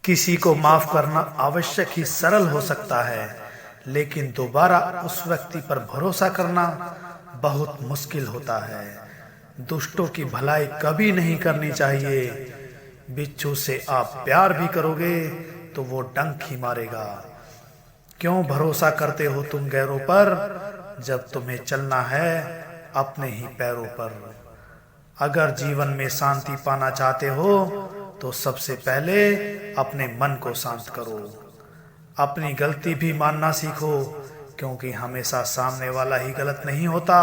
किसी को माफ करना आवश्यक ही सरल हो सकता है, लेकिन दोबारा उस व्यक्ति पर भरोसा करना बहुत मुश्किल होता है। दुष्टों की भलाई कभी नहीं करनी चाहिए। बिच्छू से आप प्यार भी करोगे तो वो डंक ही मारेगा। क्यों भरोसा करते हो तुम गैरों पर, जब तुम्हें चलना है अपने ही पैरों पर। अगर जीवन में शांति पाना चाहते हो तो सबसे पहले अपने मन को शांत करो। अपनी गलती भी मानना सीखो, क्योंकि हमेशा सामने वाला ही गलत नहीं होता।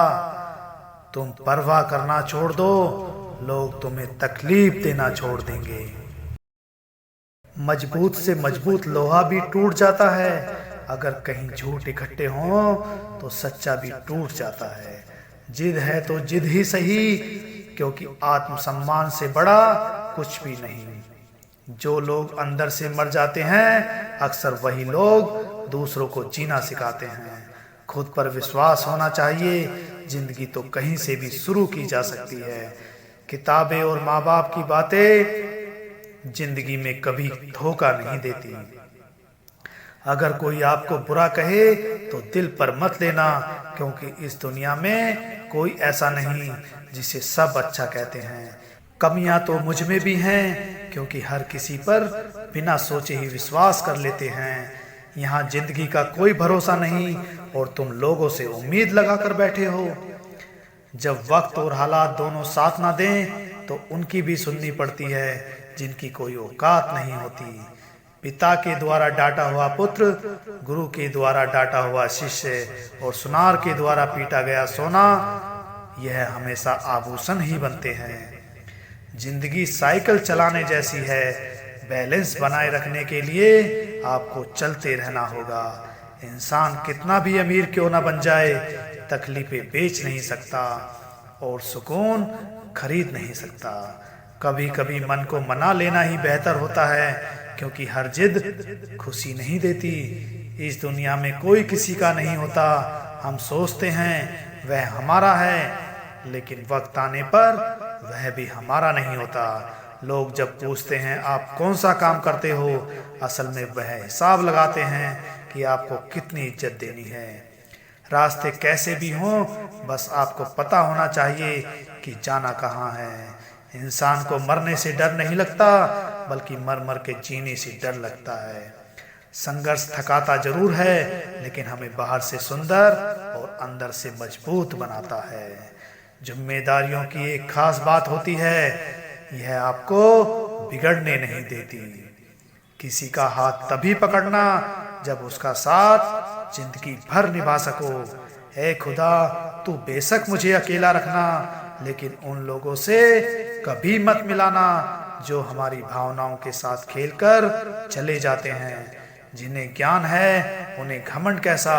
तुम परवाह करना छोड़ दो, लोग तुम्हें तकलीफ देना छोड़ देंगे। मजबूत से मजबूत लोहा भी टूट जाता है। अगर कहीं झूठ इकट्ठे हों तो सच्चा भी टूट जाता है। जिद है तो जिद ही सही, क्योंकि आत्मसम्मान से बड़ा कुछ भी नहीं। जो लोग अंदर से मर जाते हैं, अक्सर वही लोग दूसरों को जीना सिखाते हैं। खुद पर विश्वास होना चाहिए। जिंदगी तो कहीं से भी शुरू की जा सकती है। किताबें और माँ बाप की बातें जिंदगी में कभी धोखा नहीं देती। अगर कोई आपको बुरा कहे तो दिल पर मत लेना, क्योंकि इस दुनिया में कोई ऐसा नहीं जिसे सब अच्छा कहते हैं। कमियां तो मुझ में भी हैं, क्योंकि हर किसी पर बिना सोचे ही विश्वास कर लेते हैं। यहाँ जिंदगी का कोई भरोसा नहीं और तुम लोगों से उम्मीद लगाकर बैठे हो। जब वक्त और हालात दोनों साथ ना दें तो उनकी भी सुननी पड़ती है जिनकी कोई औकात नहीं होती। पिता के द्वारा डांटा हुआ पुत्र, गुरु के द्वारा डांटा हुआ शिष्य और सुनार के द्वारा पीटा गया सोना, यह हमेशा आभूषण ही बनते हैं। जिंदगी साइकिल चलाने जैसी है। बैलेंस बनाए रखने के लिए आपको चलते रहना होगा। इंसान कितना भी अमीर क्यों ना बन जाए, तकलीफें बेच नहीं सकता और सुकून खरीद नहीं सकता। कभी कभी मन को मना लेना ही बेहतर होता है, क्योंकि हर जिद खुशी नहीं देती। इस दुनिया में कोई किसी का नहीं होता। हम सोचते हैं वह हमारा है, लेकिन वक्त आने पर वह भी हमारा नहीं होता। लोग जब पूछते हैं आप कौन सा काम करते हो, असल में वह हिसाब लगाते हैं कि आपको कितनी इज्जत देनी है। रास्ते कैसे भी हों, बस आपको पता होना चाहिए कि जाना कहाँ है। इंसान को मरने से डर नहीं लगता, बल्कि मर मर के जीने से डर लगता है। संघर्ष थकाता जरूर है, लेकिन हमें बाहर से सुंदर और अंदर से मजबूत बनाता है। जिम्मेदारियों की एक खास बात होती है, यह आपको बिगड़ने नहीं देती। किसी का हाथ तभी पकड़ना जब उसका साथ जिंदगी भर निभा सको। ऐ खुदा, तू बेशक मुझे अकेला रखना, लेकिन उन लोगों से कभी मत मिलाना जो हमारी भावनाओं के साथ खेलकर चले जाते हैं। जिन्हें ज्ञान है उन्हें घमंड कैसा,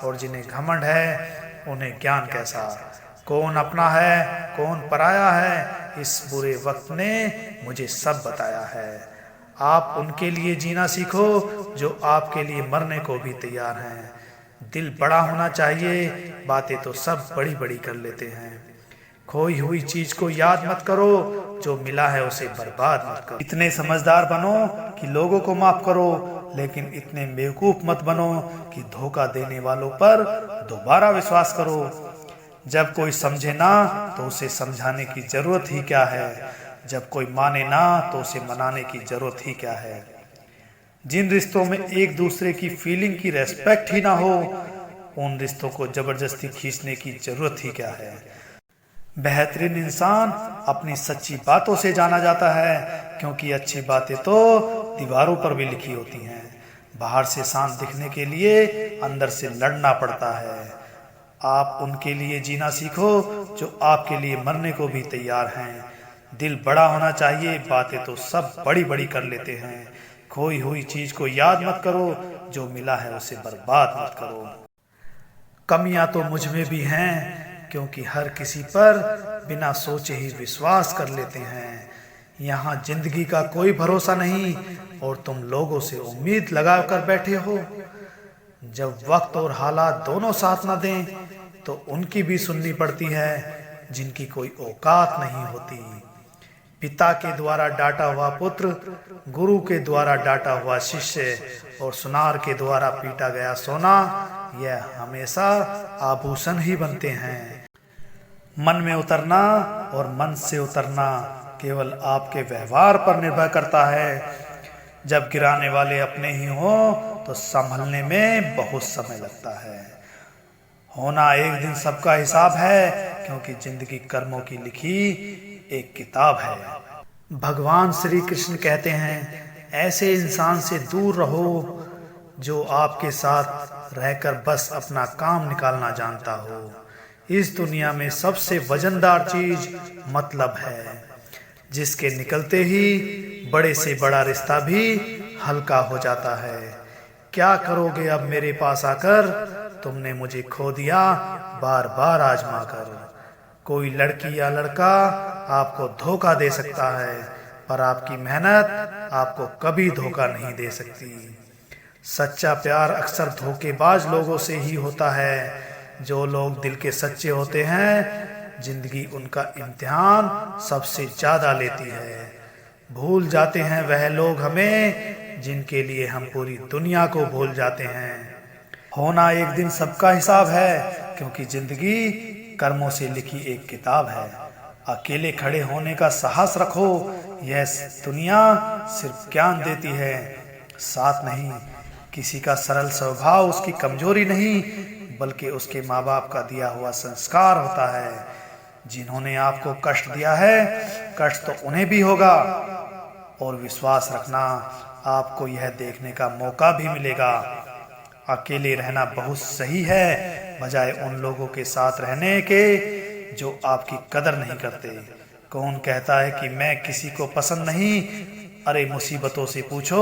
और जिन्हें घमंड है उन्हें ज्ञान कैसा। कौन अपना है कौन पराया है, इस बुरे वक्त ने मुझे सब बताया है। आप उनके लिए जीना सीखो जो आपके लिए मरने को भी तैयार हैं। दिल बड़ा होना चाहिए, बातें तो सब बड़ी बड़ी कर लेते हैं। खोई हुई चीज को याद मत करो, जो मिला है उसे बर्बाद मत करो। इतने समझदार बनो कि लोगों को माफ करो, लेकिन इतने बेवकूफ मत बनो कि धोखा देने वालों पर दोबारा विश्वास करो। जब कोई समझे ना तो उसे समझाने की जरूरत ही क्या है। जब कोई माने ना तो उसे मनाने की जरूरत ही क्या है। जिन रिश्तों में एक दूसरे की फीलिंग की रेस्पेक्ट ही ना हो, उन रिश्तों को जबरदस्ती खींचने की जरूरत ही क्या है। बेहतरीन इंसान अपनी सच्ची बातों से जाना जाता है, क्योंकि अच्छी बातें तो दीवारों पर भी लिखी होती हैं। बाहर से शांत दिखने के लिए अंदर से लड़ना पड़ता है। आप उनके लिए जीना सीखो जो आपके लिए मरने को भी तैयार हैं। दिल बड़ा होना चाहिए, बातें तो सब बड़ी बड़ी कर लेते हैं। खोई हुई चीज को याद मत करो, जो मिला है उसे बर्बाद मत करो। कमियां तो मुझ में भी हैं, क्योंकि हर किसी पर बिना सोचे ही विश्वास कर लेते हैं। यहाँ जिंदगी का कोई भरोसा नहीं और तुम लोगों से उम्मीद लगा कर बैठे हो। जब वक्त और हालात दोनों साथ ना दें तो उनकी भी सुननी पड़ती है जिनकी कोई औकात नहीं होती। पिता के द्वारा डांटा हुआ पुत्र, गुरु के द्वारा डांटा हुआ शिष्य और सुनार के द्वारा पीटा गया सोना, यह हमेशा आभूषण ही बनते हैं। मन में उतरना और मन से उतरना केवल आपके व्यवहार पर निर्भर करता है। जब गिराने वाले अपने ही हों तो संभलने में बहुत समय लगता है। होना एक दिन सबका हिसाब है, क्योंकि जिंदगी कर्मों की लिखी एक किताब है। भगवान श्री कृष्ण कहते हैं, ऐसे इंसान से दूर रहो जो आपके साथ रहकर बस अपना काम निकालना जानता हो। इस दुनिया में सबसे वजनदार चीज मतलब है, जिसके निकलते ही बड़े से बड़ा रिश्ता भी हल्का हो जाता है। क्या करोगे अब मेरे पास आकर, तुमने मुझे खो दिया बार बार आजमा कर। कोई लड़की या लड़का आपको धोखा दे सकता है, पर आपकी मेहनत आपको कभी धोखा नहीं दे सकती। सच्चा प्यार अक्सर धोखेबाज लोगों से ही होता है। जो लोग दिल के सच्चे होते हैं, जिंदगी उनका इम्तिहान सबसे ज्यादा लेती है। भूल जाते हैं वह लोग हमें, जिनके लिए हम पूरी दुनिया को भूल जाते हैं। होना एक दिन सबका हिसाब है, क्योंकि जिंदगी कर्मों से लिखी एक किताब है। अकेले खड़े होने का साहस रखो, यह दुनिया सिर्फ ज्ञान देती है, साथ नहीं। किसी का सरल स्वभाव उसकी कमजोरी नहीं, बल्कि उसके माँ बाप का दिया हुआ संस्कार होता है। जिन्होंने आपको कष्ट दिया है, कष्ट तो उन्हें भी होगा। और विश्वास रखना, आपको यह देखने का मौका भी मिलेगा। अकेले रहना बहुत सही है, बजाय उन लोगों के साथ रहने के जो आपकी कदर नहीं करते। कौन कहता है कि मैं किसी को पसंद नहीं? अरे मुसीबतों से पूछो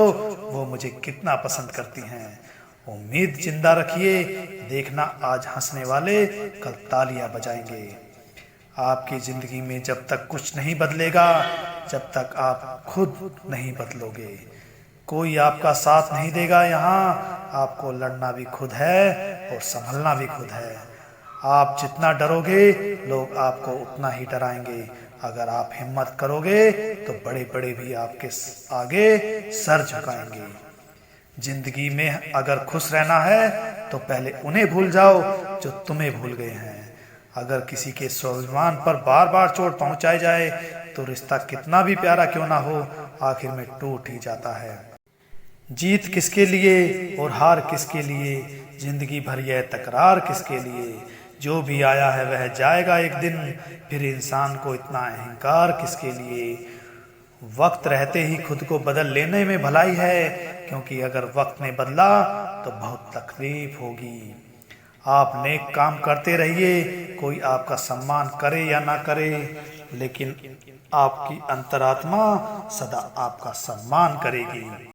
वो मुझे कितना पसंद करती हैं। उम्मीद जिंदा रखिए, देखना आज हंसने वाले कल तालियां बजाएंगे। आपकी जिंदगी में जब तक कुछ नहीं बदलेगा, जब तक आप खुद नहीं बदलोगे। कोई आपका साथ नहीं देगा यहाँ, आपको लड़ना भी खुद है और संभलना भी खुद है। आप जितना डरोगे, लोग आपको उतना ही डराएंगे। अगर आप हिम्मत करोगे तो बड़े बड़े भी आपके आगे सर झुकाएंगे। जिंदगी में अगर खुश रहना है तो पहले उन्हें भूल जाओ जो तुम्हें भूल गए हैं। अगर किसी के स्वाभिमान पर बार बार चोट पहुंचाई जाए तो रिश्ता कितना भी प्यारा क्यों ना हो, आखिर में टूट ही जाता है। जीत किसके लिए और हार किसके लिए, जिंदगी भर यह तकरार किसके लिए। जो भी आया है वह जाएगा एक दिन, फिर इंसान को इतना अहंकार किसके लिए। वक्त रहते ही खुद को बदल लेने में भलाई है, क्योंकि अगर वक्त ने बदला तो बहुत तकलीफ होगी। आप नेक काम करते रहिए, कोई आपका सम्मान करे या ना करे, लेकिन आपकी अंतरात्मा सदा आपका सम्मान करेगी।